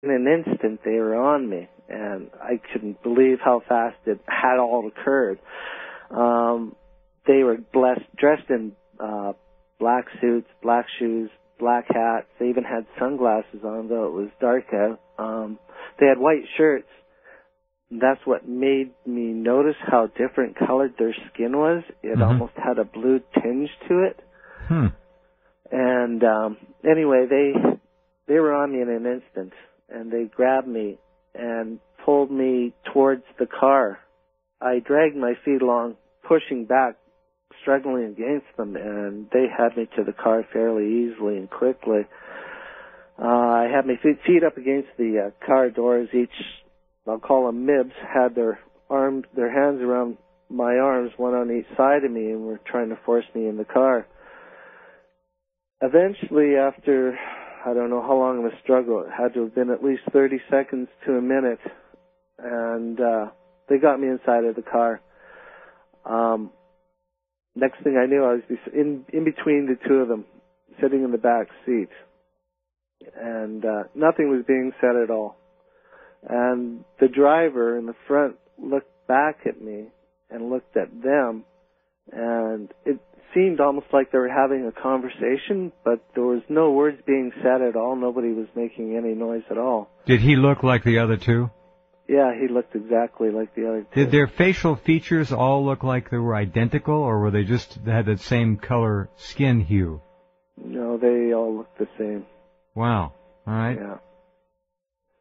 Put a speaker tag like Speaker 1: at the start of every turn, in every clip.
Speaker 1: in an instant, they were on me, and I couldn't believe how fast it had all occurred. They were dressed in black suits, black shoes, black hats. They even had sunglasses on, though it was dark out. They had white shirts. That's what made me notice how different colored their skin was. It almost had a blue tinge to it. And anyway, they were on me in an instant, and they grabbed me and pulled me towards the car. I dragged my feet along, pushing back, struggling against them, and they had me to the car fairly easily and quickly. I had my feet up against the car doors. Each, I'll call them MIBs, had their hands around my arms, one on each side of me, and were trying to force me in the car. Eventually, after, I don't know how long of a struggle, it had to have been at least 30 seconds to a minute, and they got me inside of the car. Next thing I knew, I was in between the two of them, sitting in the back seat, and nothing was being said at all. And the driver in the front looked back at me and looked at them, and it seemed almost like they were having a conversation, but there was no words being said at all. Nobody was making any noise at all.
Speaker 2: Did he look like the other two?
Speaker 1: Yeah, he looked exactly like the other two.
Speaker 2: Did their facial features all look like they were identical, or were they just had the same color skin hue?
Speaker 1: No, they all looked the same.
Speaker 2: Wow. All right.
Speaker 1: Yeah.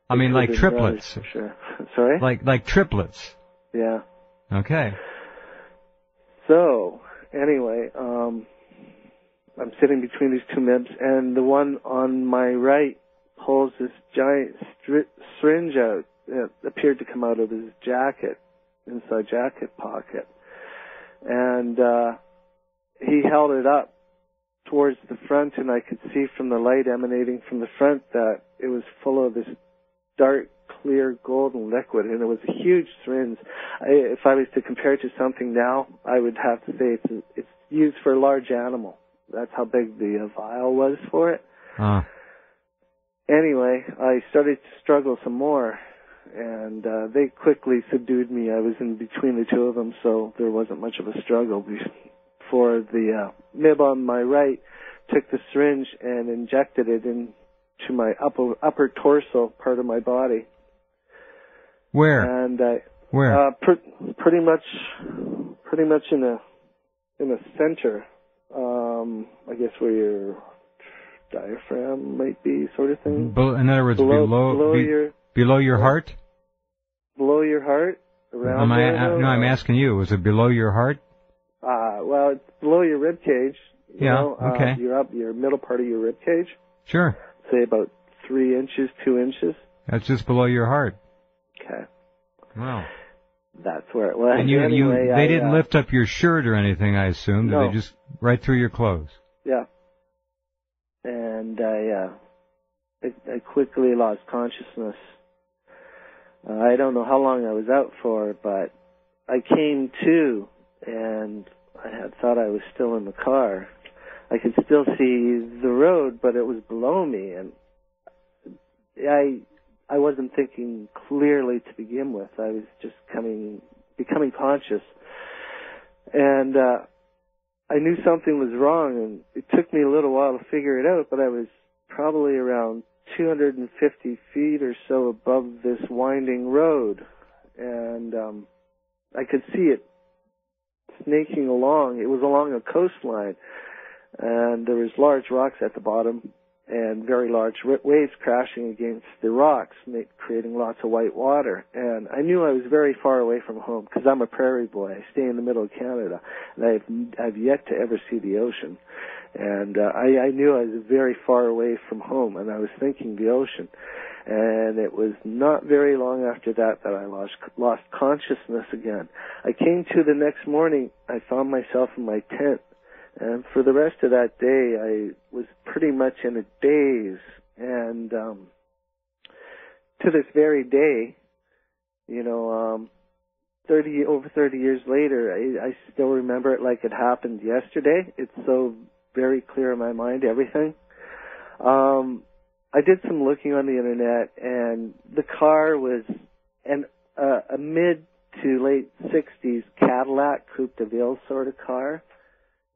Speaker 2: I mean, like triplets.
Speaker 1: For sure. Sorry?
Speaker 2: Like triplets.
Speaker 1: Yeah.
Speaker 2: Okay.
Speaker 1: So, anyway, I'm sitting between these two MIBs, and the one on my right pulls this giant syringe out. It appeared to come out of his jacket, inside jacket pocket. And he held it up towards the front, and I could see from the light emanating from the front that it was full of this dark, clear, golden liquid, and it was a huge syringe. If I was to compare it to something now, I would have to say it's used for a large animal. That's how big the vial was for it. Anyway, I started to struggle some more, and they quickly subdued me. I was in between the two of them, so there wasn't much of a struggle before the MIB on my right took the syringe and injected it into my upper torso part of my body.
Speaker 2: Where?
Speaker 1: And
Speaker 2: where?
Speaker 1: Pretty much in the center. I guess where your diaphragm might be, sort of thing.
Speaker 2: In other words, below your heart. Below your heart.
Speaker 1: Around
Speaker 2: No, I'm asking you. Was it below your heart?
Speaker 1: Well, it's below your rib cage.
Speaker 2: Okay.
Speaker 1: Your middle part of your rib cage.
Speaker 2: Sure.
Speaker 1: Say about 3 inches, 2 inches.
Speaker 2: That's just below your heart.
Speaker 1: Okay.
Speaker 2: Wow.
Speaker 1: That's where it was.
Speaker 2: And they didn't lift up your shirt or anything, I assume.
Speaker 1: No.
Speaker 2: They just right through your clothes.
Speaker 1: Yeah. And I quickly lost consciousness. I don't know how long I was out for, but I came to, and I had thought I was still in the car. I could still see the road, but it was below me, and I wasn't thinking clearly to begin with. I was just becoming conscious, and I knew something was wrong, and it took me a little while to figure it out, but I was probably around 250 feet or so above this winding road, and I could see it snaking along. It was along a coastline, and there was large rocks at the bottom and very large waves crashing against the rocks, creating lots of white water. And I knew I was very far away from home because I'm a prairie boy. I stay in the middle of Canada, and I've yet to ever see the ocean. And I knew I was very far away from home, and I was thinking the ocean. And it was not very long after that I lost consciousness again. I came to the next morning. I found myself in my tent. And for the rest of that day, I was pretty much in a daze. And to this very day, over 30 years later, I still remember it like it happened yesterday. It's so very clear in my mind, everything. I did some looking on the internet, and the car was a mid to late 60s Cadillac Coupe de Ville sort of car.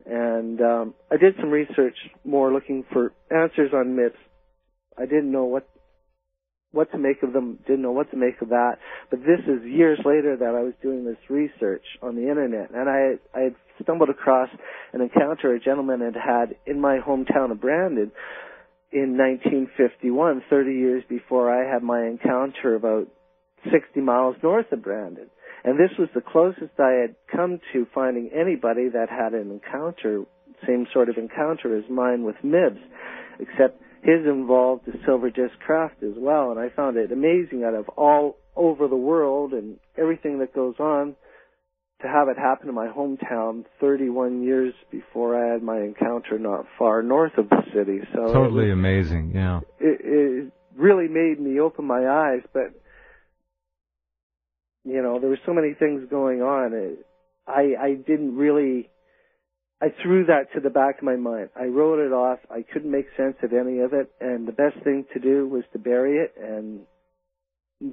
Speaker 1: And I did some research more looking for answers on MIBs. I didn't know what to make of them, didn't know what to make of that. But this is years later that I was doing this research on the internet, and I had stumbled across an encounter a gentleman had in my hometown of Brandon in 1951, 30 years before I had my encounter about 60 miles north of Brandon. And this was the closest I had come to finding anybody that had an encounter, same sort of encounter as mine with MIBs, except his involved a silver disc craft as well. And I found it amazing out of all over the world and everything that goes on to have it happen in my hometown 31 years before I had my encounter not far north of the city. So
Speaker 2: totally amazing, yeah.
Speaker 1: It really made me open my eyes, but you know, there were so many things going on. I didn't really, I threw that to the back of my mind. I wrote it off. I couldn't make sense of any of it, and the best thing to do was to bury it, and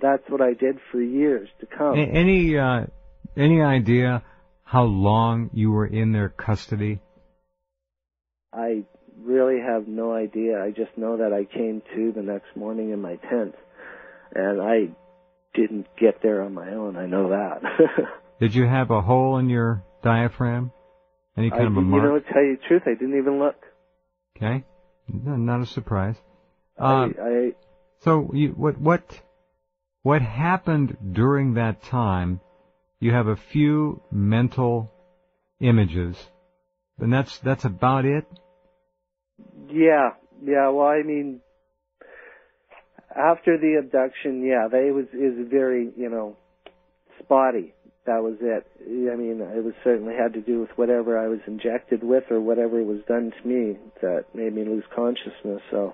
Speaker 1: that's what I did for years to come.
Speaker 2: Any idea how long you were in their custody?
Speaker 1: I really have no idea. I just know that I came to the next morning in my tent, and I didn't get there on my own. I know that.
Speaker 2: Did you have a hole in your diaphragm? Any kind of a mark?
Speaker 1: You know, to tell you the truth, I didn't even look.
Speaker 2: Okay, no, not a surprise. So what happened during that time? You have a few mental images, and that's about it? Yeah. Well, I mean, after the abduction, it was very, spotty. That was it. I mean, it was certainly had to do with whatever I was injected with or whatever was done to me that made me lose consciousness. So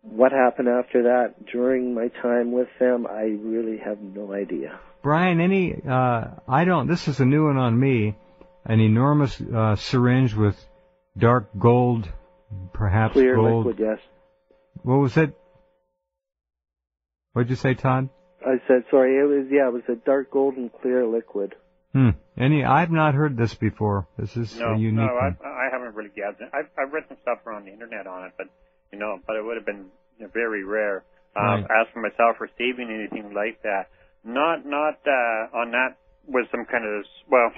Speaker 2: what happened after that during my time with them, I really have no idea. Brian, this is a new one on me, an enormous syringe with dark gold, perhaps
Speaker 1: clear
Speaker 2: gold.
Speaker 1: Liquid, yes.
Speaker 2: What was it? What'd you say, Todd?
Speaker 1: I said, sorry, it was a dark golden clear liquid.
Speaker 2: I've not heard this before. This is a unique one.
Speaker 3: I haven't really gathered it. I've read some stuff around the internet on it, but it would have been very rare.
Speaker 2: Right.
Speaker 3: As for myself receiving anything like that, not on that with some kind of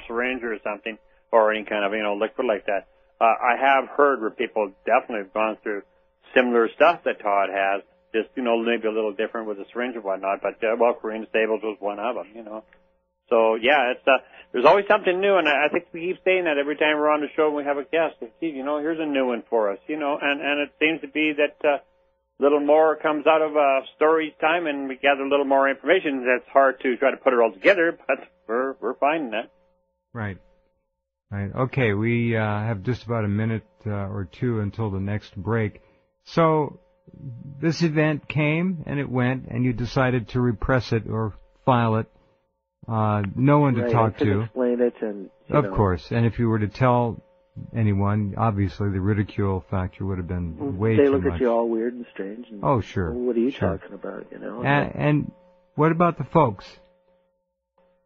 Speaker 3: syringe or something or any kind of liquid like that. I have heard where people definitely have gone through similar stuff that Todd has. Just, maybe a little different with the syringe and whatnot, but, Corinne Stables was one of them, So, it's, there's always something new, and I think we keep saying that every time we're on the show and we have a guest. Steve, here's a new one for us, and it seems to be that a little more comes out of stories time, and we gather a little more information. That's hard to try to put it all together, but we're finding that.
Speaker 2: Right. Okay, we have just about a minute or two until the next break. So this event came and it went, and you decided to repress it or file it. No one to talk to.
Speaker 1: Explain it, and
Speaker 2: of course. And if you were to tell anyone, obviously the ridicule factor would have been way too much.
Speaker 1: They look at you all weird and strange. And,
Speaker 2: oh, sure.
Speaker 1: Well, what are you talking about?
Speaker 2: And what about the folks?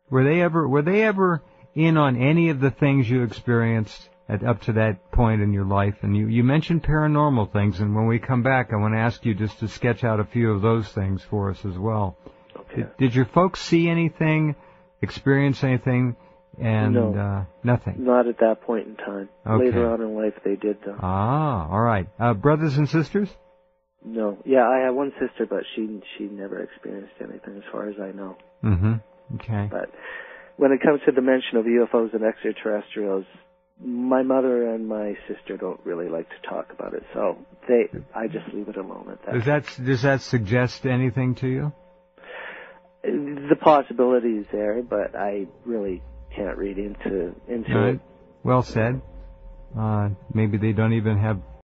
Speaker 2: Were they ever in on any of the things you experienced up to that point in your life? And you mentioned paranormal things, and when we come back, I want to ask you just to sketch out a few of those things for us as well.
Speaker 1: Okay.
Speaker 2: Did your folks see anything, experience anything, and
Speaker 1: no,
Speaker 2: nothing?
Speaker 1: Not at that point in time.
Speaker 2: Okay.
Speaker 1: Later on in life, they did, though.
Speaker 2: Ah, all right. Brothers and sisters?
Speaker 1: No. Yeah, I have one sister, but she never experienced anything as far as I know.
Speaker 2: Mm-hmm. Okay.
Speaker 1: But when it comes to the mention of UFOs and extraterrestrials, my mother and my sister don't really like to talk about it, so I just leave it alone at that.
Speaker 2: Does that suggest anything to you?
Speaker 1: The possibility is there, but I really can't read into
Speaker 2: right.
Speaker 1: it.
Speaker 2: Well said. Maybe they don't even have